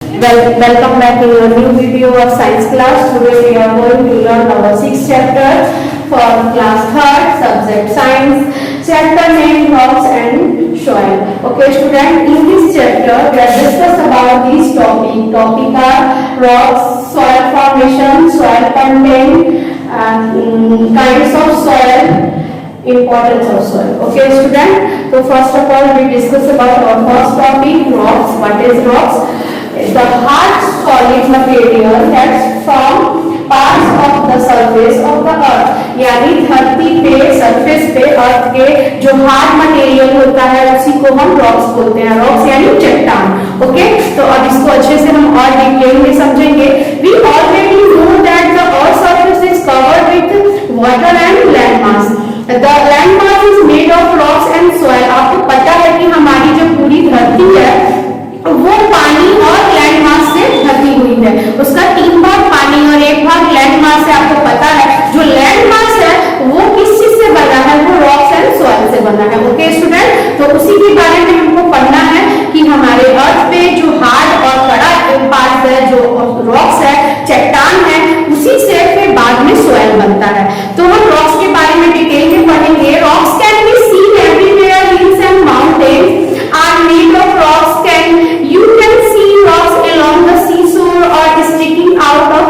Welcome back in your new video of science class. Today we are going to learn our 6th chapter for class 3rd, subject science, chapter name rocks and soil. Okay student, in this chapter we are discuss about these topic are rocks, soil formation, soil content, kinds of soil, importance of soil. Okay student, so first of all we discuss about our first topic, rocks. What is rocks? The hard solid material that form parts of the surface of the earth, यानी धरती पे surface पे अर्थ के जो hard material होता है उसी को हम रॉक्स बोलते हैं. रॉक्स यानी चट्टान. ओके, तो अब इसको अच्छे से हम और डिटेल में समझेंगे. We already know that the earth surface is covered with water and land mass. The land mass is made of rocks and soil. आपको पता है कि हमारी जो पूरी धरती है वो पानी और लैंड मास से ढकी हुई है. उसका 3 भाग पानी और 1 भाग लैंड मास है. आपको पता है जो लैंड मास है वो किस चीज से बना है? वो रॉक्स एंड सॉइल से बना है. ओके स्टूडेंट, तो उसी के बारे में हमको पढ़ना है कि हमारे अर्थ पे जो हार्ड और कड़ा पार्ट है, जो रॉक्स है, चट्टान है, उसी से फिर बाद में सॉइल बनता है. तो हम रॉक्स के बारे में डिटेल में पढ़ेंगे. Rocks can be seen everywhere. Hills and mountains are made of rocks. You can see rocks along the seashore or sticking out of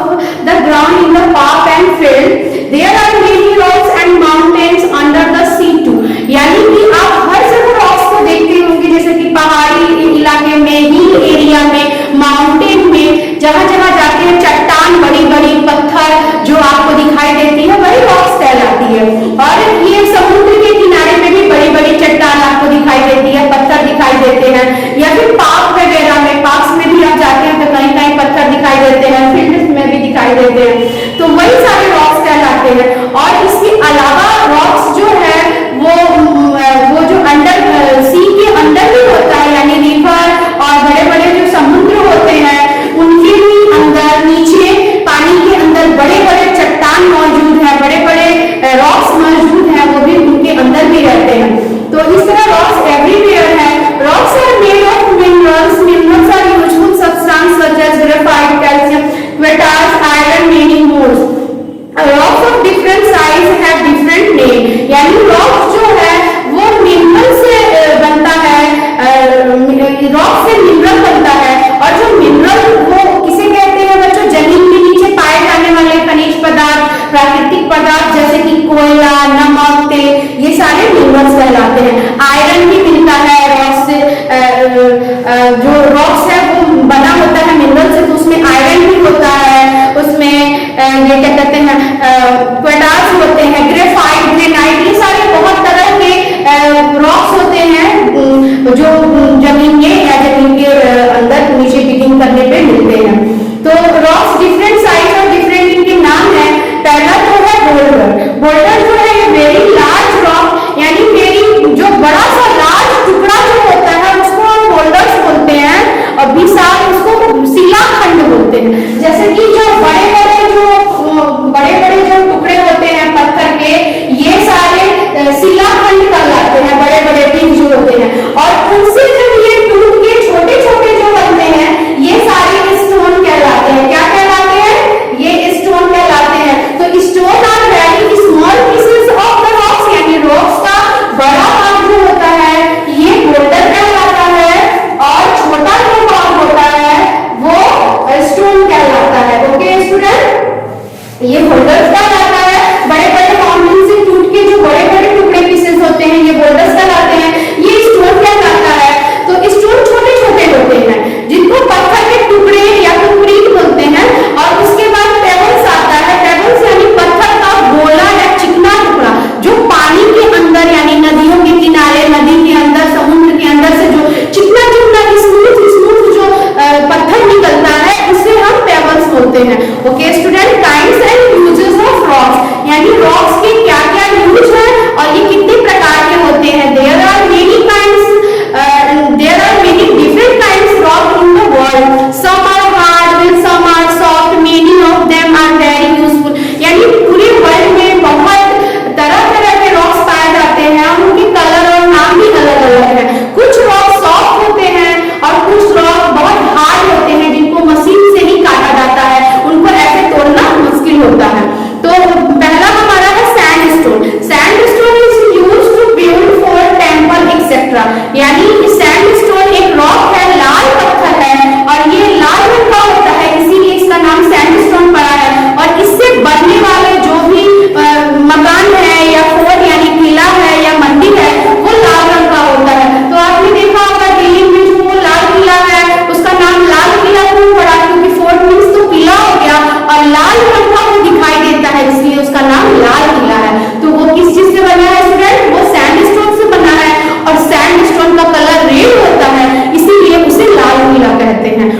the ground in the park and field. There are many rocks and mountains under the sea too. यानी कि आप हर जगह rocks को देखते होंगे, जैसे कि पहाड़ी इलाके में, हिल एरिया में, माउंटेन में, जगह जगह जाते हैं चट्टान, बड़ी बड़ी पत्थर जो आपको दिखाई देती है वही रॉक्स कहलाती है. और ये समुद्र के किनारे में भी बड़ी बड़ी चट्टान आपको दिखाई देती है, पत्थर दिखाई देते हैं. या फिर पार्क वगैरह में, पार्क्स में भी आप जाते हैं तो कहीं कहीं पत्थर दिखाई देते हैं, फील्ड्स में भी दिखाई देते हैं. तो वही सारे रॉक्स कहलाते हैं. और इसके अलावा रॉक्स जो है वो जो अंडर सी के अंदर भी होता है, यानी रिवर और बड़े बड़े जो समुद्र होते हैं उनके भी अंदर, नीचे पानी के अंदर बड़े बड़े चट्टान मौजूद है, बड़े बड़े रॉक्स मौजूद है, वो भी उनके अंदर भी रहते हैं. तो इस तरह रॉक्स एवरीवेयर है. Rocks are made of minerals. Minerals are useful substance such as graphite, calcium, quartz, iron, many more. Rocks of different size have different name. यानी रॉक्स जो है वो मिनरल से बनता है, रॉक से मिनरल बनता है. और जो मिनरल वो किसे कहते हैं बच्चों? जमीन के नीचे पाए जाने वाले खनिज पदार्थ, प्राकृतिक पदार्थ जैसे कि कोयला, नमक, तेल, ये सारे मिनरल्स कहलाते हैं. आयरन भी मिलता है रॉक से. जो रॉक्स है वो बना होता है मिनरल से, तो उसमें आयरन भी होता है. उसमें ये क्या कहते हैं, क्वेटार्स होते हैं, ग्रेफाइट, ग्रेनाइट, ये सारे बहुत तरह के रॉक्स होते हैं जो जमीन के या जमीन के अंदर नीचे डिगिंग करने पे मिलते हैं. तो रॉक्स डिफरेंट साइज और डिफरेंट इनके नाम है. पहला जो है बोल्डर. बोल्डर जो है ये वेरी लार्ज रॉक, यानी वेरी जो बड़ा सा लार्ज टुकड़ा जो होता है उसको हम बोल्डर्स बोलते हैं. और विशाल उसको शिलाखंड बोलते हैं. जैसे कि जो बड़े बड़े जो टुकड़े होते हैं पत्थर के, ये सारे शिलाखंड कहलाते हैं, बड़े बड़े पिंड जो होते हैं. और उनसे जब ये टूट के छोटे छोटे जो बनते हैं ये सारे स्टोन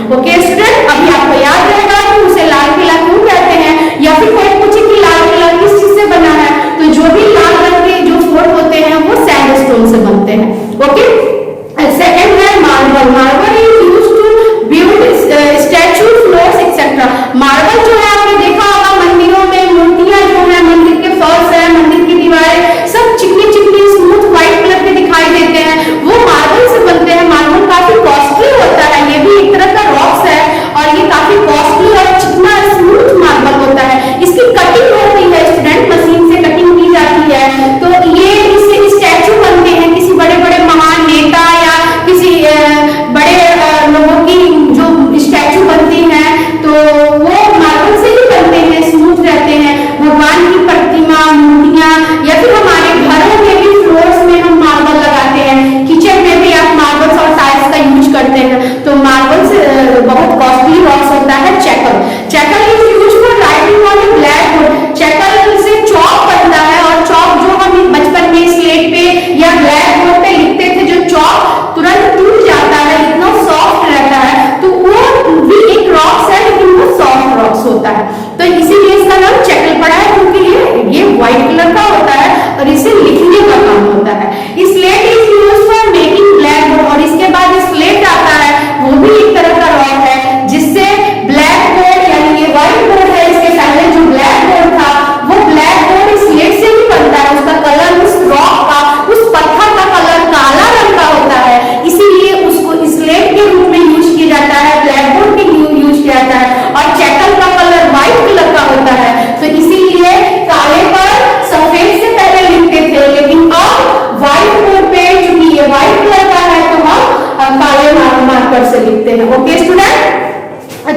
ओके स्टूडेंट, अभी आपको याद रहेगा कि उसे लाल किला क्यों कहते हैं, या फिर कोई पूछे कि लाल किला किस चीज से बना है, तो जो भी लाल रंग के जो फोर्ट होते हैं वो सैंडस्टोन से बनते हैं। ओके, सेकंड है marble. Marble is used to build statue, floors etcetera. Marble जो है आपने देखा होगा मंदिरों में मूर्तियां जो है, मंदिर के फर्श है, मंदिर की दीवारें सब चिकनी चिकनी स्मूथ व्हाइट कलर के दिखाई देते हैं, वो मार्बल से बनते हैं। मार्बल काफी कॉस्टली होता है, ये भी एक तरह का रॉक्स है और ये काफी कॉस्टली और चिकना स्मूथ मार्बल होता है। इसकी कटिंग होती है स्टूडेंट, मशीन से कटिंग की जाती है, तो ये इससे स्टैचू बनते हैं किसी बड़े बड़े महान नेता या किसी बड़े लोगों की जो स्टैचू बनती है तो वो मार्बल से ही बनते हैं, स्मूथ रहते हैं। भगवान की प्रतिमा, मूर्तियां या फिर हमारे घरों में भी फ्लोर्स में हम मार्बल लगाते हैं, किचन में भी आप मार्बल्स और टाइल्स का यूज करते हैं, तो मार्बल से बहुत कॉस्टली रॉक्स होता है। Checker, checker is used for writing on A black board. Checker से चॉक बनता है और चॉक जो हम बचपन में स्लेट पे या ब्लैक बोर्ड पे लिखते थे, जो चॉक तुरंत टूट जाता है, इतना सॉफ्ट रहता है, तो वो भी एक रॉक्स है लेकिन वो सॉफ्ट रॉक्स होता है, तो इसीलिए इसका नाम चेकर पड़ा है, क्योंकि ये व्हाइट कलर का होता है और इसे लिखने का काम होता है। Slate is used for making black board, और इसके बाद स्लेट आता है, वो भी एक तरह का रॉक है जिससे ब्लैक बोर्ड यानी ये व्हाइट बोर्ड है, इसके पहले जो ब्लैक बोर्ड था वो ब्लैक बोर्ड स्लेट से ही बनता है, उसका कलर उस रॉक का, उस पत्थर का कलर काला रंग का होता है, इसीलिए उसको स्लेट के रूप में यूज किया जाता है, ब्लैक बोर्ड के यूज किया जाता है, और चेकर का कलर व्हाइट कलर का होता है, तो इसीलिए काले पर सफेद से पहले लिखते थे, लेकिन अब व्हाइट बोर्ड पे चूंकि ये व्हाइट कलर का है तो हम काले मार्कर से लिखते हैं। ओके स्टूडेंट,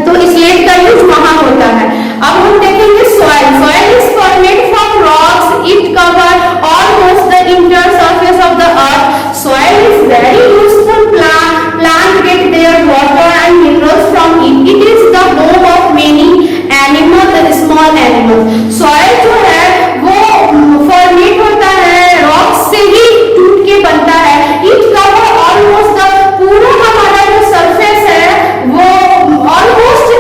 तो स्लेट का यूज वहां होता है। अब हम देखेंगे soil. Soil is formed from rocks, it cover almost the entire surface of the earth. Soil is very useful, plant get their water and minerals from it. It is the home of many animals, small animals. Soil जो है वो format होता है, rocks से ही टूट के बनता है। इट कवर ऑलमोस्ट द, पूरा हमारा जो सरफेस है वो ऑलमोस्ट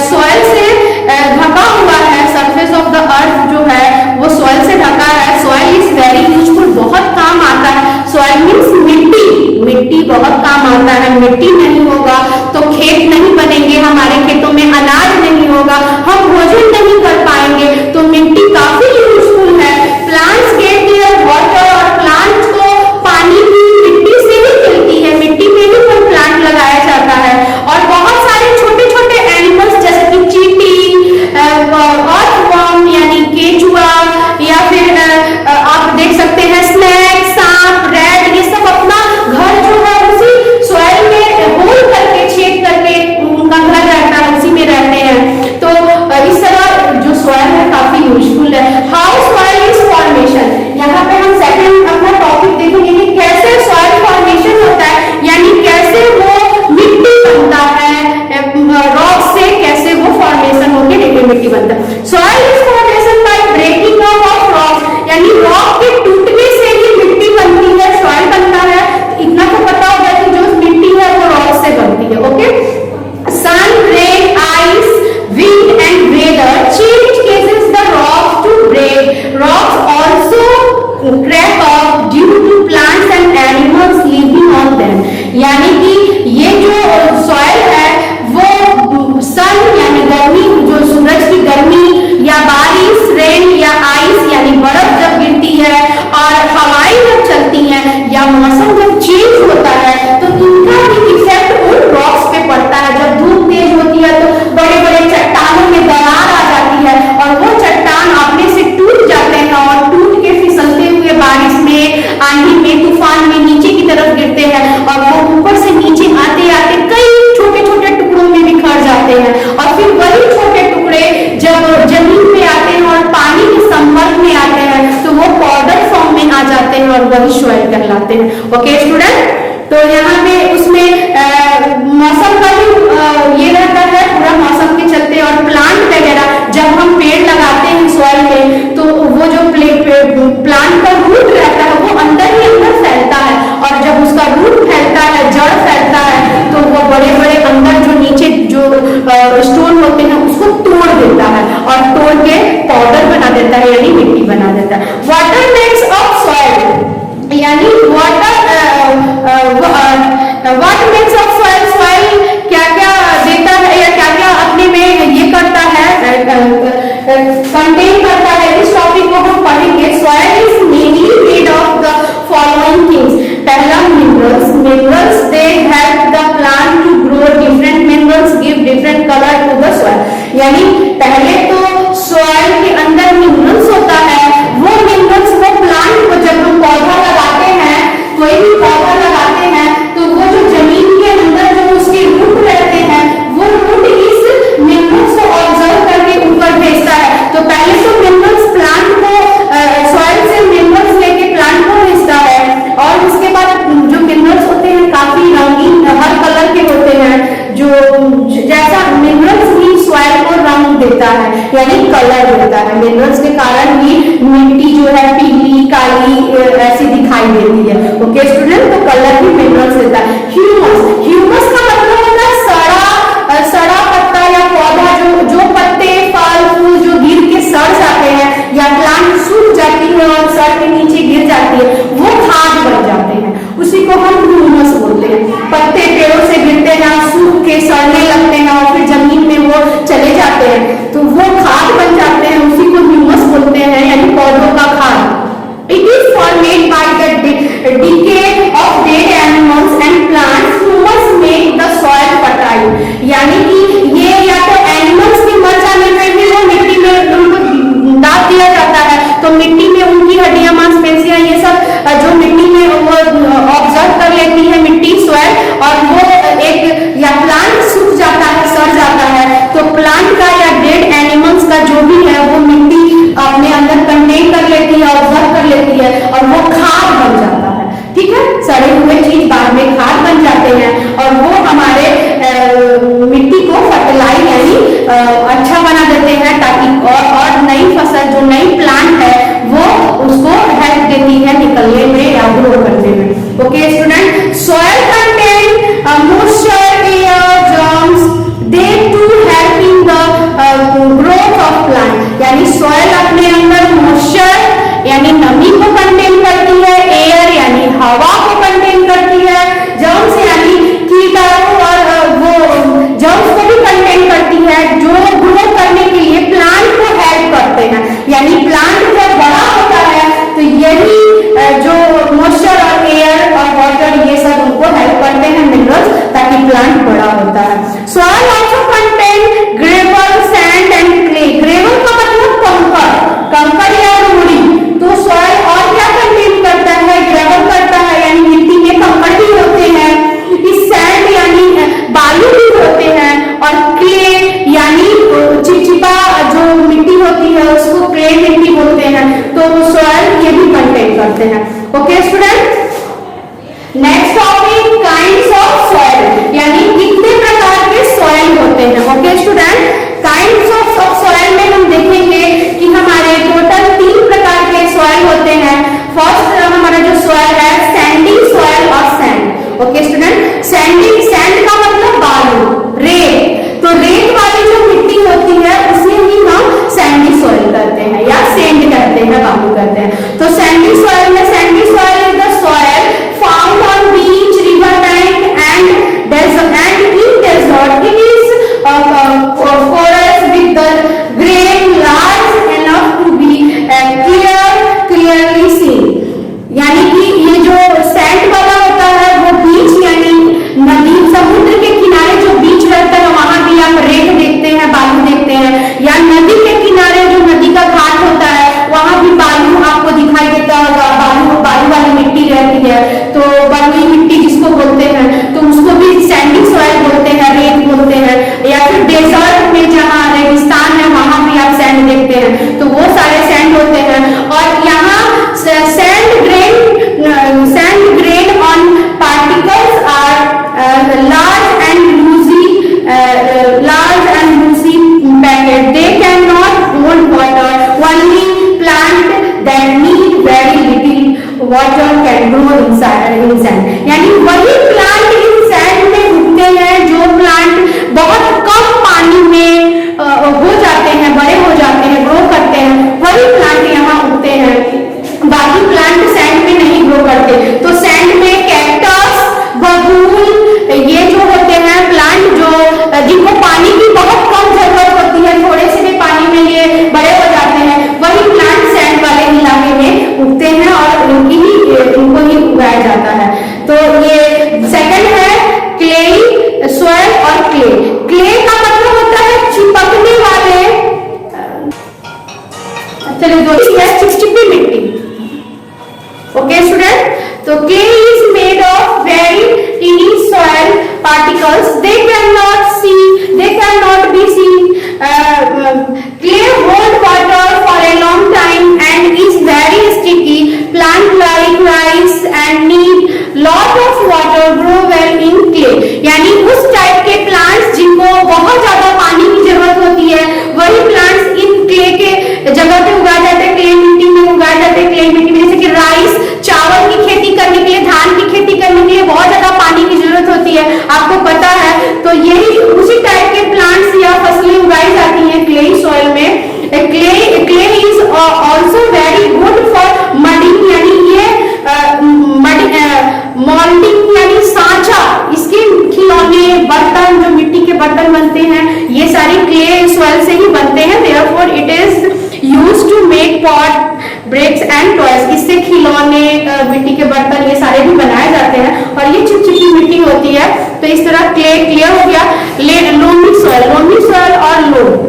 सॉइल से ढका हुआ है, सरफेस ऑफ द अर्थ जो है वो सॉइल से ढका है। सॉइल इज वेरी यूजफुल, बहुत काम आता है। सॉइल मीन्स मिट्टी, मिट्टी बहुत काम आता है। मिट्टी नहीं होगा तो खेत नहीं बनेंगे, हमारे खेतों में अनाज नहीं होगा, हम भोजन नहीं कर पाएंगे, तो मिट्टी काफी यूजफुल है। प्लांट्स गेट देयर वाटर, और प्लांट्स को पानी भी मिट्टी से ही मिलती है, मिट्टी में ही कोई प्लांट लगाया जाता है। और बहुत सारे छोटे छोटे एनिमल्स जैसे कि चींटी, अर्थवर्म यानी केचुआ, या फिर आप देख सकते हैं स्नेक, सांप, रैट, ये सब अपना घर जो है उसी सॉइल में होल करके, छेद करके उनका घर रहता है, उसी में रहते हैं। तो इस तरह जो सॉइल है काफी यूजफुल है। हाउ सॉइल इज फॉर्मेशन, यहाँ पे हम सेकंड अपना टॉपिक देखेंगे कि कैसे सॉइल फॉर्मेशन होता है, यानी कैसे वो मिट्टी बनता है, रॉक से कैसे वो फॉर्मेशन होकर मिट्टी बनता है। Soil is formation by breaking off rock, यानी रॉक के टूटने से ही मिट्टी बनती है, सॉइल बनता है। इतना तो पता होगा कि जो मिट्टी है वो रॉक से बनती है। Okay, sun, rain, ice, wind and weather change causes the rocks to break. Rocks also crack up due to plants and animals living on them. यानी कि ये जो सॉइल है वो सन यानी गर्मी, जो सूरज की गर्मी, या बारिश, रेन या आइस यानी बर्फ जब गिरती है, और हवाएं जब चलती हैं, या मौसम जब चेंज होता है, तो इनका भी इफेक्ट उन रॉक्स पे पड़ता है। जब धूप तेज होती है तो बड़े बड़े चट्टानों में दरार आ जाती है, और वो चट्टान अपने से टूट जाते हैं, और टूट के फिसलते हुए बारिश में, आंधी में, तूफान में नीचे की तरफ गिरते हैं, और वो ऊपर से नीचे आते आते कई छोटे छोटे टुकड़ों में बिखर जाते हैं, और फिर वही छोटे टुकड़े जब जमीन पे आते हैं और पानी के संपर्क में आते हैं तो वो पाउडर फॉर्म में आ जाते हैं और वही सॉइल कहलाते हैं। ओके स्टूडेंट, तो यहाँ पे उसमें मौसम का भी ये रहता है, पूरा मौसम के चलते, और प्लांट वगैरह जब हम पेड़ लगाते हैं सॉइल में तो वो जो प्लांट का रूट रहता है वो अंदर ही अंदर फैलता है, और जब उसका रूट फैलता है, जड़ फैलता है, तो वो बड़े बड़े अंदर जो नीचे जो स्टोन होते हैं उसको तोड़ देता है और तोड़ के पाउडर बना देता है यानी मिट्टी बना देता है। वाटर मेक्स ऑफ सॉइल यानी water what makes of soil, soil क्या क्या देता है या क्या क्या अपने में ये करता है, कंटेन करता है। इस टॉपिक को हम पढ़ेंगे। Soil is mainly made of the following things. पहला minerals, minerals they help the plant to grow, different minerals give different colour to the soil. यानी पहले तो सॉइल के अंदर मिनरल्स होता है, वो मिनरल्स वो प्लांट को जब हम पौधा लगाते हैं, कोई भी पौधा लगाते हैं तो वो जो जमीन के अंदर जो उसके रूट रहते हैं वो रूट इस मिनरल्स को ऑब्जर्व करके ऊपर भेजता है। तो पहले तो मिनरल्स प्लांट को सॉइल से मिनरल्स लेके प्लांट को भेजता है और उसके बाद जो मिनरल्स होते हैं काफी रंगीन हर कलर के होते हैं, जो जैसा मिनरल्स ही सॉइल को रंग देता है यानी कलर देता है। मिनरल्स के कारण ही मिट्टी जो है पीली काली ऐसी दिखाई देती है। ओके स्टूडेंट, तो कलर भी मिनरल्स देता है। ह्यूमस, ह्यूमस का मतलब होता है सड़ा पत्ता या पौधा, जो पत्ते फल फूल जो गिर के सड़ जाते हैं या प्लांट सूख जाती है और सड़ के नीचे गिर जाती है वो खाद बन जाते हैं, उसी को हम ह्यूमस बोलते हैं। पत्ते पेड़ों से गिरते हैं, सूख के सड़ने लगते हैं और फिर जमीन में वो चले जाते हैं तो वो खाद बन जाते हैं, उसी को ह्यूमस बोलते हैं यानी पौधों का खाद। It is formed by the decay of dead animals and plants. Humus make the soil fertile. यानी कि ये या तो एनिमल्स के मर जाने पे भी वो मिट्टी में उनको दाब दिया जाता है तो मिट्टी में उनकी हड्डियां मांसपेशियां ये सब जो मिट्टी में वो ऑब्जर्व कर लेती है मिट्टी सॉइल और वो एक या प्लांट सूख जाता है सड़ जाता है तो प्लांट का या डेड एनिमल्स का जो भी है वो मिट्टी अपने अंदर कंटेन कर लेती है, ऑब्जर्व कर लेती है और वो खाद बन जाता है। ठीक है, सड़े हुए चीज बाद में खाद बन जाते हैं और वो हमारे मिट्टी को फर्टिलाइज यानी अच्छा बना देते हैं ताकि और नई फसल जो नई प्लांट है वो उसको हेल्प देती है निकलने में या ग्रो करने में। Okay student, soil contain moisture air germs they to help in the growth of plant. यानी सॉइल अपने अंदर मॉइस्चर यानी नमी को कंटेन करती है, एयर यानी हवा को कंटेन करती है, जर्म्स यानी कीटाणु और वो जर्म्स को भी कंटेन करती है जो ग्रो करने के लिए प्लांट को हेल्प करते हैं। यानी प्लांट जब बड़ा होता है तो यही जो मॉइस्चर और एयर और वाटर ये सब उनको हेल्प करते हैं मिनरल्स ताकि प्लांट बड़ा होता है। Soil also contain gravel sand and clay. Gravel का मतलब कंकड़ या रोड़ी, तो सॉइल और क्या कंटेन करता है, ग्रेवल करता है यानी मिट्टी में कंकड़ भी होते हैं, इस सैंड यानी बालू भी होते हैं और क्ले यानी चिपचिपा जो मिट्टी होती है उसको क्ले मिट्टी बोलते हैं, तो सॉइल ये भी कंटेन करते हैं। Okay student, next topic kinds of soil यानी कितने प्रकार के सॉइल होते हैं। Okay student, kinds of soil में हम देखेंगे कि हमारे टोटल 3 प्रकार के सॉइल होते हैं। फर्स्ट हमारा जो सॉइल है सैंडी सॉइल और सैंड। ओके स्टूडेंट, सैंड का मतलब बालू, रेत, तो रेत वाली जो मिट्टी होती है उसे ही हम सैंडी सॉइल कहते हैं या सैंड कहते हैं, बालू कहते हैं। तो सैंडी सॉइल में Sandy soil is the soil found on beach, river bank and desert and in desert it is porous with the grain large enough to be clearly seen। यानी कि ये जो सैंड वाला होता है वो बीच यानी नदी समुद्र के किनारे जो बीच रहता है वहां भी आप रेत देखते हैं, बालू देखते हैं, या नदी के किनारे जो नदी का घाट होता है वहां भी बालू आपको दिखाई देता होगा। बालू वाली मिट्टी रहती है तो बलुई मिट्टी जिसको बोलते हैं तो उसको भी सैंडी सॉइल बोलते हैं, रेत बोलते हैं, या फिर डेजर्ट में जहाँ रेगिस्तान है वहां भी आप सैंड देखते हैं तो वो सारे सैंड होते हैं। और यहाँ sand grain on particles are large and loosely packed. They cannot hold water. Only plant that need very little water can grow in sand. यानी वही प्लांट इन सैंड में उगते हैं जो प्लांट बहुत कम चलिए दो चिपचिपी मिट्टी। ओके स्टूडेंट, तो clay is made of very teeny soil particles. They cannot be seen. Clay hold water for a long time and is very sticky. Plant like rice and need lot of water grow well in clay. यानी उस type के plants जिनको बहुत ज्यादा पानी की जरूरत होती है, वही प्लांट्स इन क्ले के जगह पे उगाए जाते हैं, क्ले मिट्टी में उगाए जाते हैं। क्ले मिट्टी में जैसे कि राइस, चावल की खेती करने के लिए, धान की खेती करने के लिए बहुत ज्यादा पानी की जरूरत होती है, आपको पता है। तो यही उसी टाइप के प्लांट्स या फसलें उगाई जाती हैं क्ले सॉइल में। Clay is also very good for moulding, यानी ये मोल्डिंग यानी सांचा, इसके खिलौने, बर्तन, जो मिट्टी के बर्तन बनते हैं, ये सारी क्ले सॉइल से ही बनते हैं। Therefore it is used to make pot, bricks and toys. इससे खिलौने, मिट्टी के बर्तन, ये सारे भी बनाए जाते हैं और ये चिपचिपी मिट्टी होती है। तो इस तरह क्ले क्लियर हो गया। लोमी सॉइल और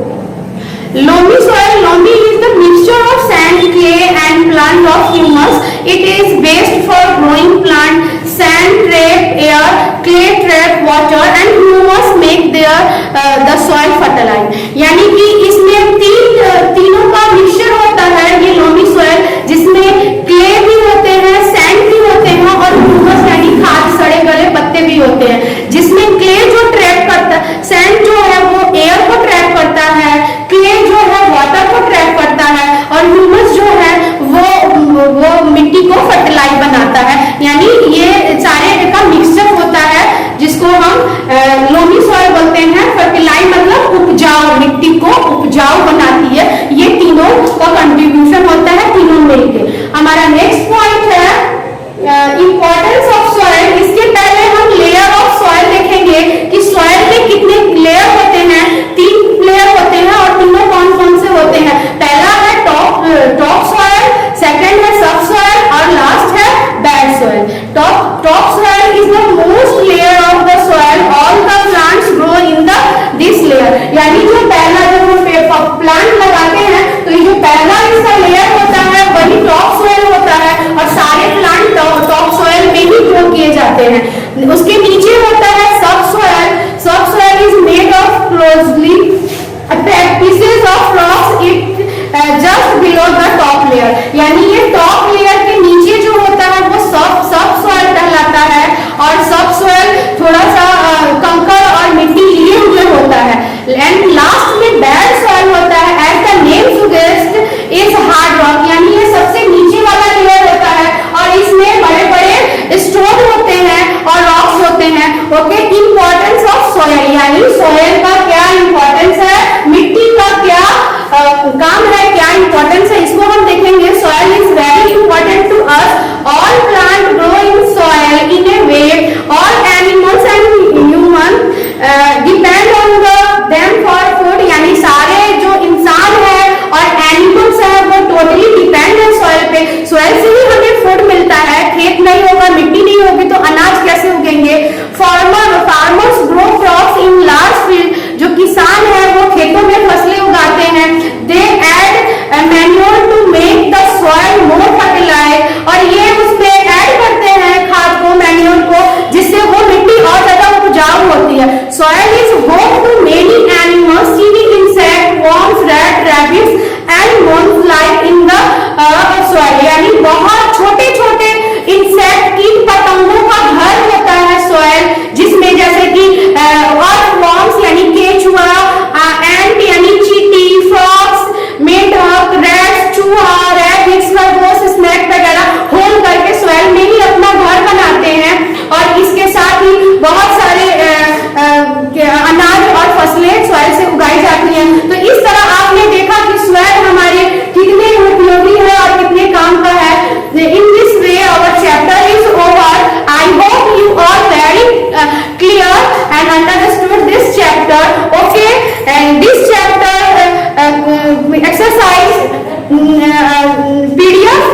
loamy soil. Loamy is the mixture of sand, clay and plant of humus. It is best for growing plant. Sand trap air, clay trap water and humus make the soil fertile. यानी कि इसमें तीनों का mixture होता है ये loamy soil, जिसमें clay भी होते हैं, सैंड भी होते हैं और ह्यूमस यानी खाद, सड़े गले पत्ते भी होते हैं। जिसमें क्ले जो ट्रैप करता है, सैंड जो है वो एयर को ट्रैप करता है, क्ले जो है वाटर को ट्रैप करता है और ह्यूमस जो है वो मिट्टी को फर्टिलाइज बनाता है। यानी ये सारे का मिक्सचर होता है जिसको हम लोमी सॉइल बोलते हैं। फर्टिलाइज मतलब उपजाऊ, मिट्टी को उपजाऊ बनाती है। ये तीनों का कंट्रीब्यूशन होता है, तीनों मिलके। हमारा नेक्स्ट पॉइंट है इंपॉर्टेंस ऑफ सॉइल। इसके पहले हम लेयर ऑफ सॉइल देखेंगे कि सॉइल में कितने लेयर होते हैं। 3 लेयर होते हैं और तीनों कौन कौन से होते हैं। पहला है टॉप सॉइल, सेकंड है सब सॉइल और लास्ट है bed soil. Top soil is the most layer of the soil. All the plants grow in this layer. यानी जो पहला जब हम प्लांट लगाते हैं तो ये जो पहला इसका लेयर होता है वही टॉप सॉइल होता है और सारे प्लांट टॉप सॉइल में ही ग्रो किए जाते हैं। उसके नीचे होता है सब सॉइल। सब soil is made of closely pieces of rocks it just below the top layer। यानी ये टॉप लेयर के नीचे जो होता है वो सब सॉइल कहलाता है और सब सॉइल थोड़ा सा कंकड़ और मिट्टी लिए हुए होता है। एंड लास्ट में बेड सॉइल होता है। As the name suggest is hard rock, यानी ये सबसे नीचे वाला लेयर होता है और इसमें बड़े बड़े स्टोन होते हैं और रॉक्स होते हैं। ओके, इंपॉर्टेंस ऑफ सॉइल, यानी सॉइल का क्या इंपॉर्टेंस है, मिट्टी का क्या काम है, क्या इंपॉर्टेंस है, इसको हम देखेंगे। Soil is very important to us. All plant grow in soil in a way. All animals and human depend on them for food. यानी सारे जो इंसान है और एनिमल्स है वो टोटली डिपेंड है सॉइल पे। सॉइल से ही हमें फूड मिलता है। खेत नहीं होगा, मिट्टी नहीं होगी तो अनाज कैसे उगेंगे। Farmers grow crops in large field. जो किसान है वो खेतों में फसलें उगाते हैं। They add manure to make the soil more fertilize. और ये उसमें ऐड करते हैं खाद को, मैन्योर को, जिससे वो मिट्टी और ज्यादा उपजाऊ होती है। Soil is home to many animals, tiny insect, worms, rat, rabbits and moles live in the soil. यानी बहुत छोटे छोटे इंसेक्ट, कीट पतंगों का घर होता है सॉइल, जिसमें जैसे कि वर्म्स यानी केचुआ, एंट यानी चींटी, फ्रॉग्स, मेंढक, रैट्स, चूहा, रैबिट्स, खरगोश, स्नेक वगैरह होल करके सॉइल में ही अपना घर बनाते हैं। और इसके साथ ही बहुत सारे अनाज और फसलें सॉइल से उगाई जाती हैं। तो इस तरह आपने देखा कि सॉइल हमारे कितने उपयोगी है और कितने काम का है। In this way our chapter is over. I hope you are very clear and understood this chapter. Okay, and this chapter exercise PDF